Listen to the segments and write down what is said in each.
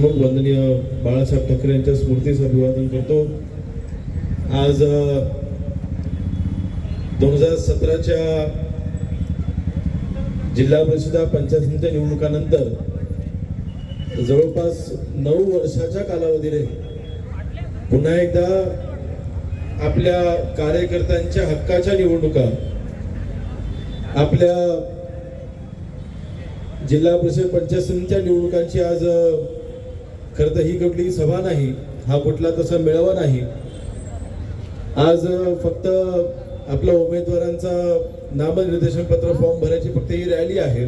प्रमुख वंदनीय बाळासाहेब ठाकरे यांच्या स्मृतीस अभिवादन करतो। आज 2017च्या जिल्हा परिषद पंचायत समिती निवडणुकानंतर जवळपास 9 वर्षाच्या कालावधीने पुन्हा एकदा आपल्या कार्यकर्त्यांच्या हक्काच्या निवडणुका आपल्या जिल्हा परिषद पंचायत समितीच्या निवडणुकांची आज खरं तर ही कुठली सभा नाही, हा कुठला तसा मेळावा नाही। आज फक्त आपल्या उमेदवारांचा नामनिर्देशन पत्र फॉर्म भरायची फक्त ही रॅली आहे,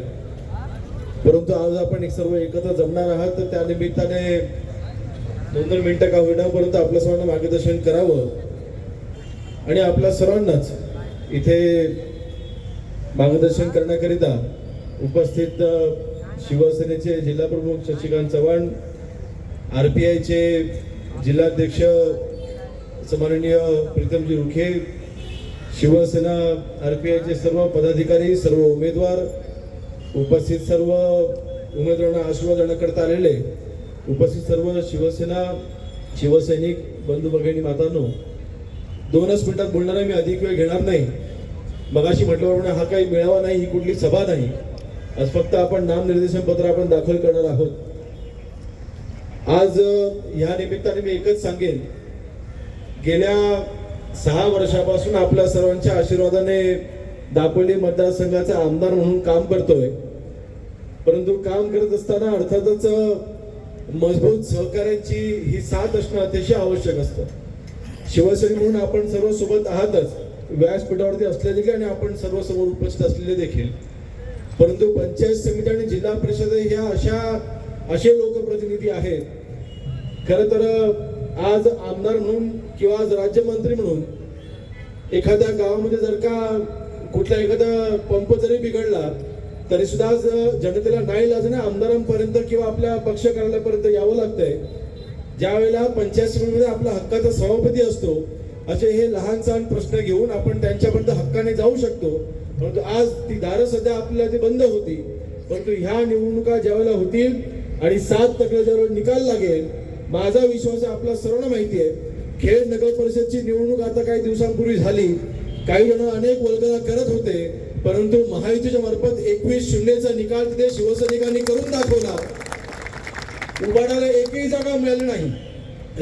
परंतु आज आपण सर्व एकत्र जमणार आहात तर त्या निमित्ताने 2-2 मिनिटं का होईना परंतु आपल्या सर्वांना मार्गदर्शन करावं आणि आपल्या सर्वांनाच इथे मार्गदर्शन करण्याकरिता उपस्थित शिवसेनेचे जिल्हा प्रमुख शशिकांत चव्हाण, RPIचे जिल्हाध्यक्ष सन्माननीय प्रीतमजी रुखे, शिवसेना RPIचे सर्व पदाधिकारी, सर्व उमेदवार, उपस्थित सर्व उमेदवारांना आशीर्वाद देण्याकरता आलेले उपस्थित सर्व शिवसैनिक बंधू भगिनी मातांनो, 2च मिनिटात बोलणार आहे, मी अधिक वेळ घेणार नाही। मगाशी म्हटल्याप्रमाणे हा काही मेळावा नाही, ही कुठली सभा नाही। आज फक्त आपण नामनिर्देशन पत्र आपण दाखल करणार आहोत। आज या निमित्ताने मी एकच सांगेन, गेल्या 6 वर्षापासून आपल्या सर्वांच्या आशीर्वादाने दापोली मतदारसंघाचा आमदार म्हणून काम करतोय, परंतु काम करत असताना अर्थातच मजबूत सहकार्यांची ही साथ असणं अतिशय आवश्यक असतं। शिवसैनिक म्हणून आपण सर्व सोबत आहातच, व्यासपीठावरती असले देखील आणि आपण सर्व समोर उपस्थित असलेले देखील, परंतु पंचायत समिती आणि जिल्हा परिषद ह्या असे लोकप्रतिनिधी आहेत। खरं तर आज आमदार म्हणून किंवा आज राज्यमंत्री म्हणून एखाद्या गावामध्ये जर का कुठला एखादा पंप जरी बिघडला तरी सुद्धा आज जनतेला नाईलाजाने आमदारांपर्यंत किंवा आपल्या पक्ष कार्यालयापर्यंत यावं लागतंय। ज्या वेळेला पंचायत समितीमध्ये आपला हक्काचा सभापती असतो, असे हे लहान सहान प्रश्न घेऊन आपण त्यांच्यापर्यंत हक्काने जाऊ शकतो, परंतु आज ती दारं सध्या आपल्याला ती बंद होती। परंतु ह्या निवडणुका ज्यावेळेला होतील आणि 7 टक्के ज्यावेळेला निकाल लागेल, माझा विश्वास आहे, आपल्या सर्वांना माहिती आहे, खेड नगर परिषदची निवडणूक आता काही दिवसांपूर्वी झाली, काही जण अनेक वल्गना करत होते, परंतु महायुतीच्या मार्फत 21-0चा निकाल तिथे शिवसैनिकांनी करून दाखवला। उबाडाला एकही जागा मिळाली नाही,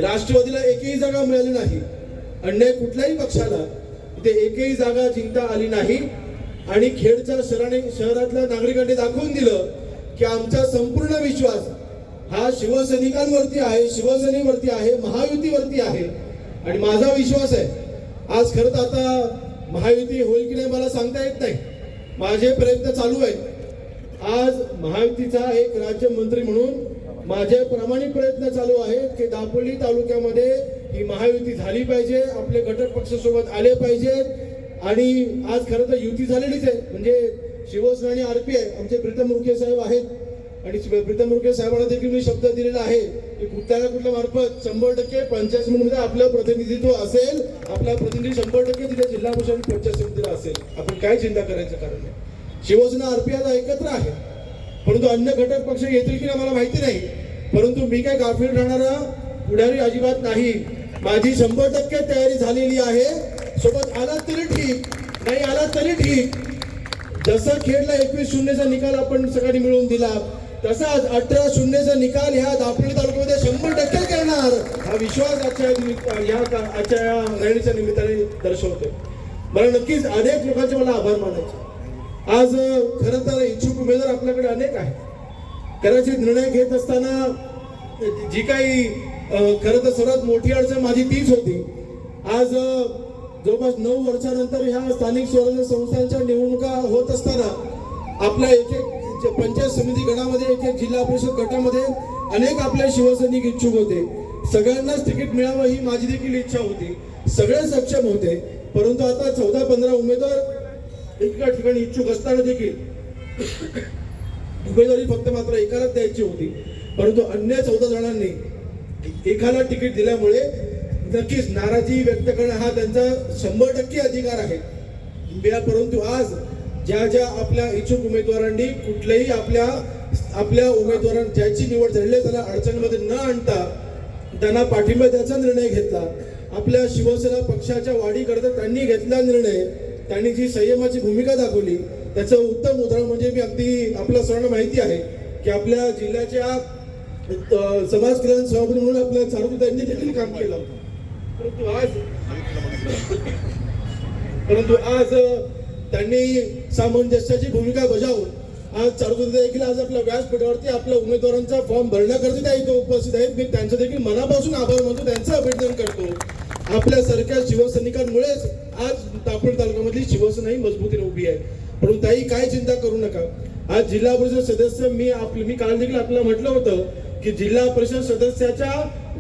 राष्ट्रवादीला एकही जागा मिळाली नाही, अन्य कुठल्याही पक्षाला तिथे एकही जागा जिंकता आली नाही। आणि खेडच्या शहरातल्या नागरिकांनी दाखवून दिलं की आमचा संपूर्ण विश्वास हा शिवसैनिकांवरती आहे, शिवसेनेवरती आहे, महायुतीवरती आहे। आणि माझा विश्वास आहे, आज खरं तर आता महायुती होईल की नाही मला सांगता येत नाही, माझे प्रयत्न चालू आहेत। आज महायुतीचा एक राज्यमंत्री म्हणून माझे प्रामाणिक प्रयत्न चालू आहेत की दापोली तालुक्यामध्ये ही महायुती झाली पाहिजे, आपले घटक पक्ष सोबत आले पाहिजेत। आणि आज खरं तर युती झालेलीच आहे, म्हणजे शिवसेना आणि RPI आमचे प्रीतम रुखे साहेब आहेत आणि प्रीतम रुखे साहेबांना देखील मी शब्द दिलेला आहे की कुठल्या मार्फत 100% पंचायत समितीमध्ये आपलं प्रतिनिधित्व असेल, आपला प्रतिनिधी 100% तिथे जिल्हा परिषद पंचायत समितीला असेल। आपण काय चिंता करायचं कारण नाही, शिवसेना RPI एकत्र आहे, परंतु अन्य घटक पक्ष येतील की मला माहिती नाही, परंतु मी काय गाफील राहणारा पुढारी अजिबात नाही। माझी 100% तयारी झालेली आहे, सोबत आला तरी ठीक, नाही आला तरी ठीक। जसं खेडला 21-0चा निकाल आपण सगळ्यांनी मिळवून दिला, तसाच 18-0चा निकाल ह्या दापोली तालुक्यामध्ये 100% करणार, हा विश्वास आजच्या रॅलीच्या निमित्ताने दर्शवतोय। मला नक्कीच अनेक लोकांचे मला आभार मानायचे। आज खरं तर इच्छुक उमेदवार आपल्याकडे अनेक आहेत, कदाचित निर्णय घेत असताना जी काही खरं तर सर्वात मोठी अडचण माझी तीच होती। आज जवळपास 9 वर्षानंतर ह्या स्थानिक स्वराज्य संस्थांच्या निवडणुका होत असताना आपल्या एक पंचायत समिती गटामध्ये, एक जिल्हा परिषद गटामध्ये अनेक आपले शिवसैनिक इच्छुक होते, सगळ्यांनाच तिकीट मिळावं ही माझी देखील इच्छा होती, सगळे सक्षम होते, परंतु आता 14-15 उमेदवार एका ठिकाणी इच्छुक असताना देखील उमेदवारी फक्त मात्र एकालाच द्यायची होती, परंतु अन्य 14 जणांनी एकाला तिकीट दिल्यामुळे नक्कीच नाराजी व्यक्त करणं हा त्यांचा 100% अधिकार आहे। परंतु आज ज्या आपल्या इच्छुक उमेदवारांनी कुठलेही आपल्या आपल्या उमेदवारांना ज्याची निवड झाली त्याला अडचणीमध्ये न आणता त्यांना पाठिंबा द्यायचा निर्णय घेतला. आपल्या शिवसेना पक्षाच्या वाढीकरता त्यांनी घेतला निर्णय, त्यांनी जी संयमाची भूमिका दाखवली त्याचं उत्तम उदाहरण म्हणजे मी अगदी आपल्या सर्वांना माहिती आहे की आपल्या जिल्ह्याच्या समाज कल्याण सभापती म्हणून आपल्या चारुता यांनी देखील काम केलं. परंतु आज त्यांनी सामंजस्याची भूमिका बजावून आज चारुता देखील आज आपल्या व्यासपीठावरती आपल्या उमेदवारांचा फॉर्म भरण्याकरता त्या इथे उपस्थित आहेत. मी त्यांचं देखील मनापासून आभार मानतो, त्यांचं अभिनंदन करतो. आपल्यासारख्या शिवसैनिकांमुळेच आज दापोली तालुक्यामधली शिवसेना ही मजबूतीने उभी आहे. म्हणून ताई काय चिंता करू नका. आज जिल्हा परिषद सदस्य मी काल देखील आपल्याला म्हटलं होतं की जिल्हा परिषद सदस्याच्या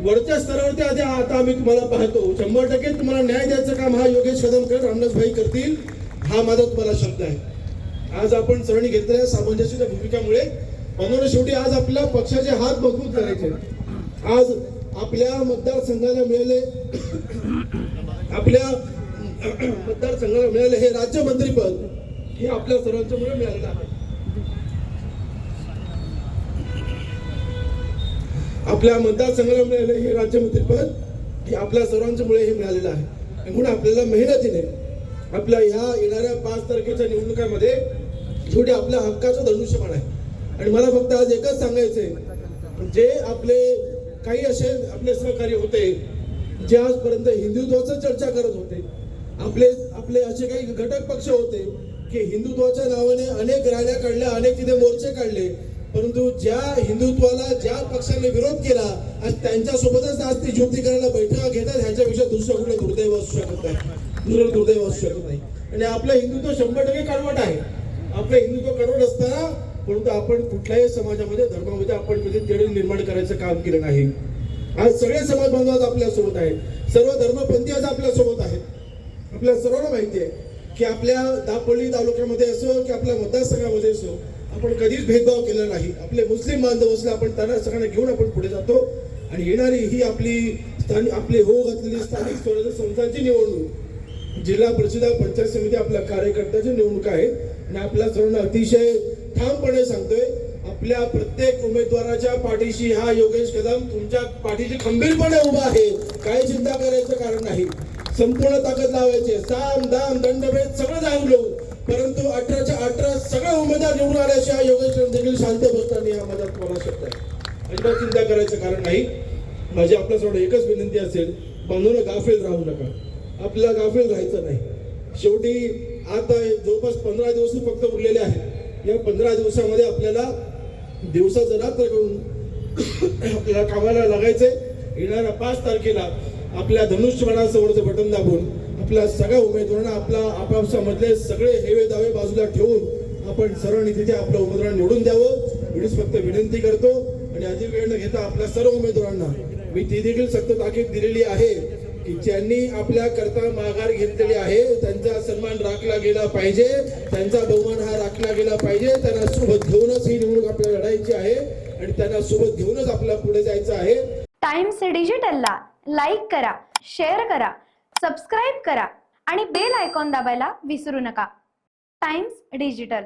वरच्या स्तरावरती आधी आता आम्ही तुम्हाला पाहतो. 100% तुम्हाला न्याय द्यायचं काम हा योगेश कदमकर रामदास भाई करतील, हा माझा तुम्हाला शब्द आहे. आज आपण सर्वांनी घेतलेल्या सामंजस्याच्या भूमिकामुळे म्हणून शेवटी आज आपल्या पक्षाचे हात मजबूत करायचे. आज आपल्या मतदारसंघाला मिळाले हे राज्यमंत्रीपद हे आपल्या सर्वांच्या मुळे मिळालेलं आहे. आपल्या मतदारसंघाला मिळाले हे राज्यमंत्रीपद हे आपल्या सर्वांच्या मुळे हे मिळालेलं आहे. म्हणून आपल्याला मेहनतीने आपल्या ह्या येणाऱ्या 5 तारखेच्या निवडणुकामध्ये शेवटी आपल्या हक्काचं धनुष्यबाण आहे. आणि मला फक्त आज एकच सांगायचंय, जे आपले काही असे आपले सहकारी होते जे आजपर्यंत हिंदुत्वाचं चर्चा करत होते, आपले असे काही घटक पक्ष होते की हिंदुत्वाच्या नावाने अनेक रॅल्या काढल्या, अनेक तिथे मोर्चे काढले, परंतु ज्या हिंदुत्वाला ज्या पक्षाने विरोध केला आज त्यांच्यासोबतच आज ती ज्योती करायला बैठका घेतात, ह्याच्यापेक्षा दुसरं कुठलं दुर्दैव असू शकत नाही. आणि आपलं हिंदुत्व 100% कडवट आहे. आपलं हिंदुत्व कडवट असताना परंतु आपण कुठल्याही समाजामध्ये धर्मामध्ये आपण तेढ निर्माण करायचं काम केलं नाही. आज सगळे समाज बांधव आपल्या सोबत आहेत, सर्व धर्मपंथी आज आपल्या सोबत आहेत. आपल्या सर्वांना माहिती आहे की आपल्या दापोली तालुक्यामध्ये असो की आपल्या मतदारसंघामध्ये असो आपण कधीच भेदभाव केला नाही. आपले मुस्लिम बांधव असले आपण त्यांना सगळ्यांना घेऊन आपण पुढे जातो. आणि येणारी ही आपली हो घातलेली स्थानिक स्वराज्य संस्थांची निवडणूक जिल्हा परिषद पंचायत समिती आपल्या कार्यकर्त्याची निवडणूक आहे. आणि आपल्या सर्वांना अतिशय ठामपणे सांगतोय, आपल्या प्रत्येक उमेदवाराच्या पाठीशी हा योगेश कदम तुमच्या पाठीशी खंबीरपणे उभा आहे. काही चिंता करायचं कारण नाही. संपूर्ण ताकद लावायचे, साम दाम दंडभेद सगळं जाणलो, परंतु 18च्या 18 सगळे उमेदवार निवडून आल्याशिवाय योगेश कदम देखील शांत बसणार नाही, हा माझा तुम्हाला शब्द आहे. अजिबात चिंता करायचं कारण नाही. माझी आपल्या सर्व एकच विनंती असेल, बांधून गाफील राहू नका. आपल्याला गाफील राहायचं नाही. शेवटी आता जवळपास 15 दिवस फक्त उरलेले आहेत. या 15 दिवसामध्ये आपल्याला दिवसाचं रात्र करून आपल्याला कामाला लागायचंय. येणाऱ्या 5 तारखेला आपल्या धनुष्यबाणासमोरचं बटन दाबून आपल्या सगळ्या उमेदवारांना आपला आपापसामधले सगळे हेवे दावे बाजूला ठेवून आपण सर्वांनी तिथे आपल्या उमेदवारांना निवडून द्यावं एवढीच फक्त विनंती करतो. आणि अधिक वेळ न घेता आपल्या सर्व उमेदवारांना मी ती देखील सक्त ताकीद दिलेली आहे की ज्यांनी आपल्या करता माघार घेतलेली आहे त्यांचा सन्मान राखला गेला पाहिजे, त्यांचा बहुमान हा राखला गेला पाहिजे. त्यांना सोबत घेऊनच ही निवडणूक आपल्याला लढायची आहे आणि त्यांना सोबत घेऊनच आपल्याला पुढे जायचं आहे. टाइम्स डिजिटलला लाईक करा, शेअर करा, सबस्क्राईब करा आणि बेल आयकॉन दाबायला विसरू नका. Times digital.